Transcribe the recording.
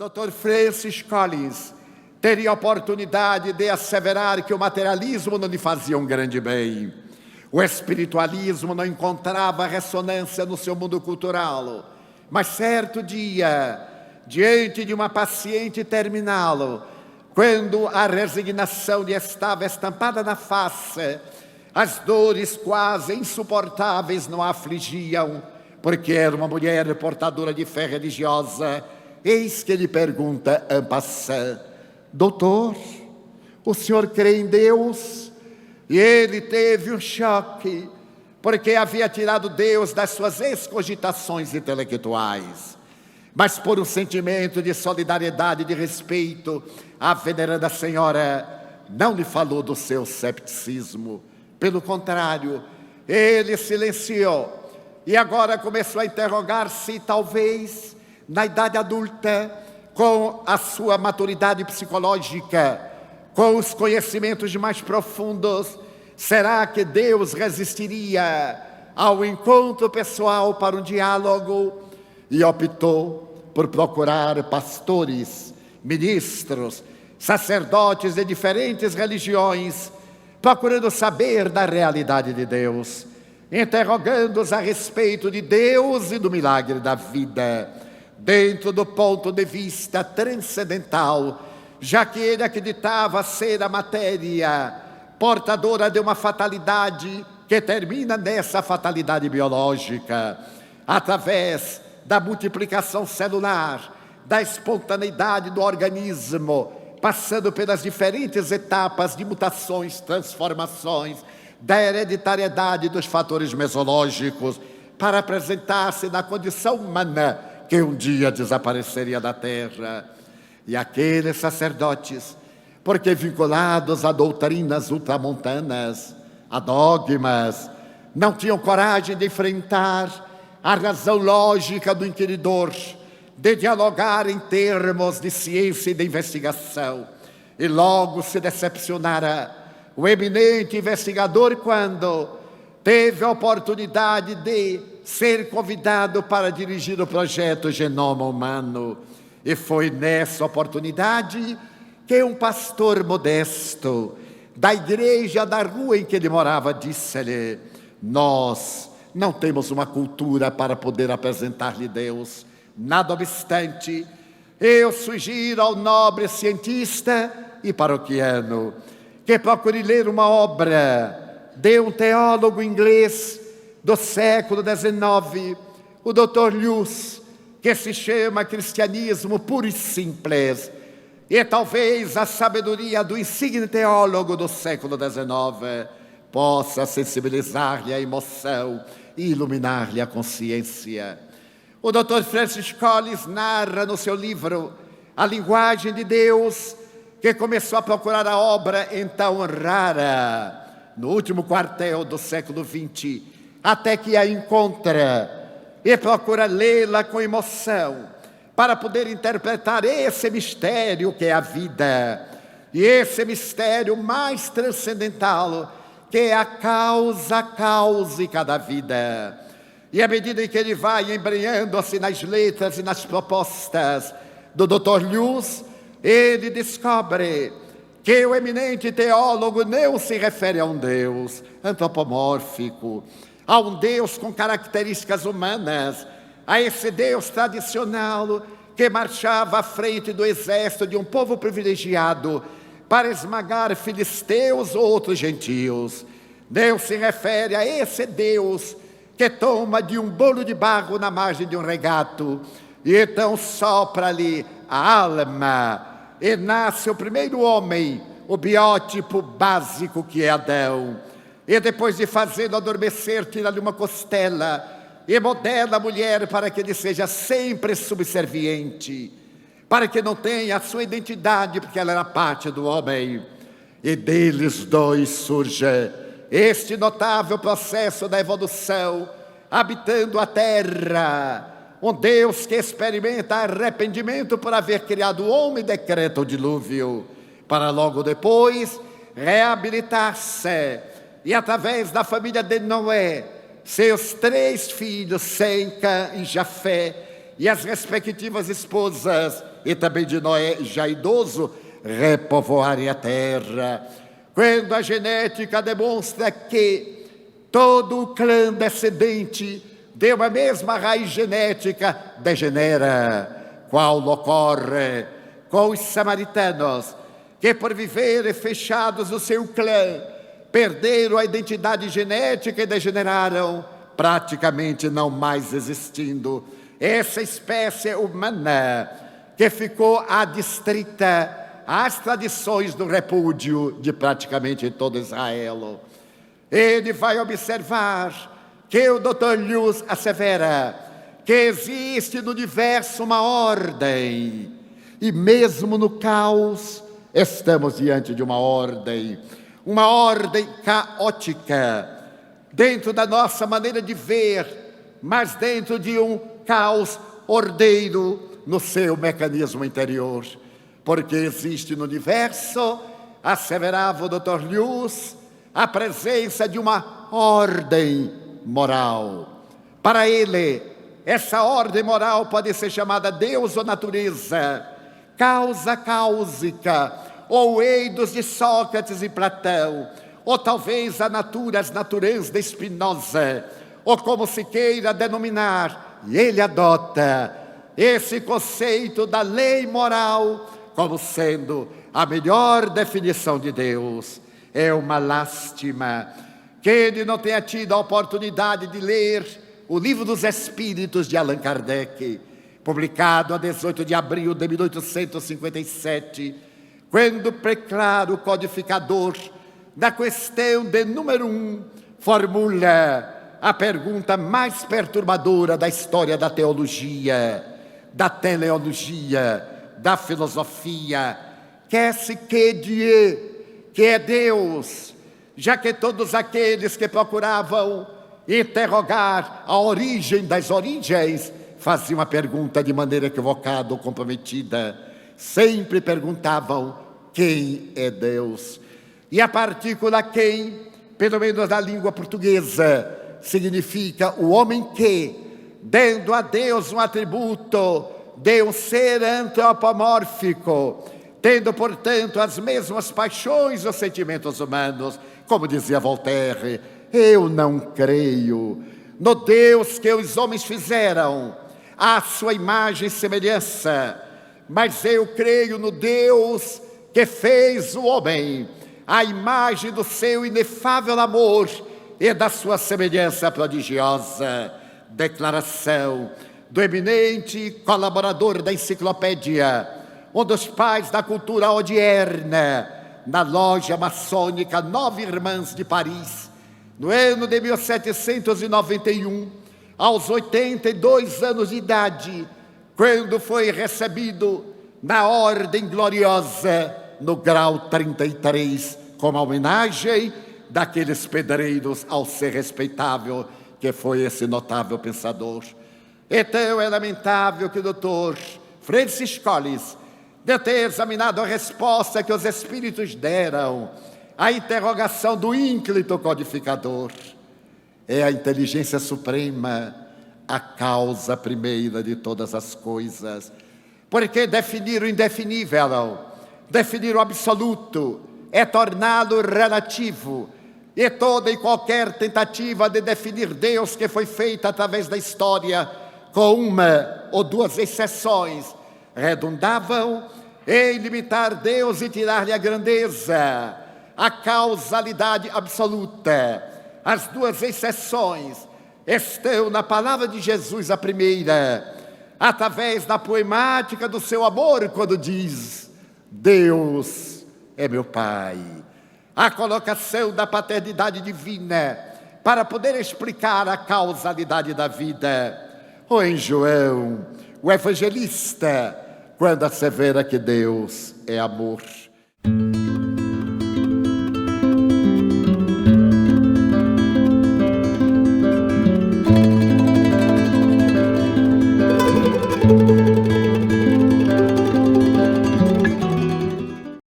Dr. Francis Collins teria a oportunidade de asseverar que o materialismo não lhe fazia um grande bem. O espiritualismo não encontrava ressonância no seu mundo cultural. Mas certo dia, diante de uma paciente terminal, quando a resignação lhe estava estampada na face, as dores quase insuportáveis não a afligiam, porque era uma mulher portadora de fé religiosa. Eis que lhe pergunta en passant: doutor, o senhor crê em Deus? E ele teve um choque, porque havia tirado Deus das suas excogitações intelectuais. Mas por um sentimento de solidariedade e de respeito, a veneranda senhora não lhe falou do seu cepticismo. Pelo contrário, ele silenciou e agora começou a interrogar-se, talvez, na idade adulta, com a sua maturidade psicológica, com os conhecimentos mais profundos, será que Deus resistiria ao encontro pessoal para um diálogo? E optou por procurar pastores, ministros, sacerdotes de diferentes religiões, procurando saber da realidade de Deus, interrogando-os a respeito de Deus e do milagre da vida, dentro do ponto de vista transcendental, já que ele acreditava ser a matéria portadora de uma fatalidade que termina nessa fatalidade biológica, através da multiplicação celular, da espontaneidade do organismo, passando pelas diferentes etapas de mutações, transformações, da hereditariedade dos fatores mesológicos, para apresentar-se na condição humana que um dia desapareceria da terra. E aqueles sacerdotes, porque vinculados a doutrinas ultramontanas, a dogmas, não tinham coragem de enfrentar a razão lógica do inquiridor, de dialogar em termos de ciência e de investigação. E logo se decepcionara o eminente investigador quando teve a oportunidade de ser convidado para dirigir o projeto Genoma Humano. E foi nessa oportunidade que um pastor modesto da igreja da rua em que ele morava disse-lhe: nós não temos uma cultura para poder apresentar-lhe Deus. Nada obstante, eu sugiro ao nobre cientista e paroquiano que procure ler uma obra de um teólogo inglês do século XIX, o Dr. Lewis, que se chama Cristianismo Puro e Simples, e talvez a sabedoria do insigne teólogo do século XIX possa sensibilizar-lhe a emoção e iluminar-lhe a consciência. O Dr. Francis Collins narra no seu livro A Linguagem de Deus, que começou a procurar a obra então rara, no último quartel do século XX, até que a encontra e procura lê-la com emoção, para poder interpretar esse mistério que é a vida, e esse mistério mais transcendental, que é a causa cáusica da vida. E à medida em que ele vai embrenhando-se nas letras e nas propostas do Dr. Lewis, ele descobre que o eminente teólogo não se refere a um Deus antropomórfico, a um Deus com características humanas, a esse Deus tradicional que marchava à frente do exército de um povo privilegiado para esmagar filisteus ou outros gentios. Deus se refere a esse Deus que toma de um bolo de barro na margem de um regato e então sopra-lhe a alma e nasce o primeiro homem, o biótipo básico que é Adão. E depois de fazê-lo adormecer, tira-lhe uma costela e modela a mulher para que ele seja sempre subserviente, para que não tenha a sua identidade, porque ela era parte do homem. E deles dois surge este notável processo da evolução, habitando a terra, um Deus que experimenta arrependimento por haver criado o homem e decreta o dilúvio, para logo depois reabilitar-se, e através da família de Noé, seus 3 filhos, Sem, Cã e Jafé, e as respectivas esposas, e também de Noé, já idoso, repovoarem a terra. Quando a genética demonstra que todo o clã descendente de uma mesma raiz genética degenera, qual ocorre com os samaritanos, que por viverem fechados no seu clã, perderam a identidade genética e degeneraram, praticamente não mais existindo. Essa espécie humana que ficou adstrita às tradições do repúdio de praticamente todo Israel. Ele vai observar que o Dr. Lewis assevera que existe no universo uma ordem, e mesmo no caos estamos diante de uma ordem caótica, dentro da nossa maneira de ver, mas dentro de um caos ordeiro no seu mecanismo interior. Porque existe no universo, asseverava o Dr. Lewis, a presença de uma ordem moral. Para ele, essa ordem moral pode ser chamada Deus ou natureza, causa cáusica, ou eidos de Sócrates e Platão, ou talvez as naturezas de Spinoza, ou como se queira denominar, e ele adota esse conceito da lei moral como sendo a melhor definição de Deus. É uma lástima que ele não tenha tido a oportunidade de ler o Livro dos Espíritos de Allan Kardec, publicado a 18 de abril de 1857, quando preclaro o codificador, na questão de número 1, formula a pergunta mais perturbadora da história da teologia, da teleologia, da filosofia: qu'est-ce que Dieu, que é Deus, já que todos aqueles que procuravam interrogar a origem das origens faziam a pergunta de maneira equivocada ou comprometida. Sempre perguntavam: quem é Deus? E a partícula quem, pelo menos na língua portuguesa, significa o homem que, dando a Deus um atributo de um ser antropomórfico, tendo, portanto, as mesmas paixões ou sentimentos humanos. Como dizia Voltaire, eu não creio no Deus que os homens fizeram à sua imagem e semelhança, mas eu creio no Deus que fez o homem à imagem do seu inefável amor e da sua semelhança prodigiosa. Declaração do eminente colaborador da enciclopédia, um dos pais da cultura odierna, na loja maçônica Nove Irmãs de Paris, no ano de 1791, aos 82 anos de idade, quando foi recebido na Ordem Gloriosa, no grau 33, como homenagem daqueles pedreiros ao ser respeitável que foi esse notável pensador. Então é lamentável que o Dr. Francis Collins, de ter examinado a resposta que os Espíritos deram à interrogação do ínclito codificador, é a inteligência suprema, a causa primeira de todas as coisas. Porque definir o indefinível, definir o absoluto, é torná-lo relativo. E toda e qualquer tentativa de definir Deus que foi feita através da história, com uma ou duas exceções, redundavam em limitar Deus e tirar-lhe a grandeza, a causalidade absoluta. As duas exceções estão na palavra de Jesus, a primeira, através da poemática do seu amor, quando diz: Deus é meu Pai. A colocação da paternidade divina para poder explicar a causalidade da vida. Ou em João, o evangelista, quando assevera que Deus é amor.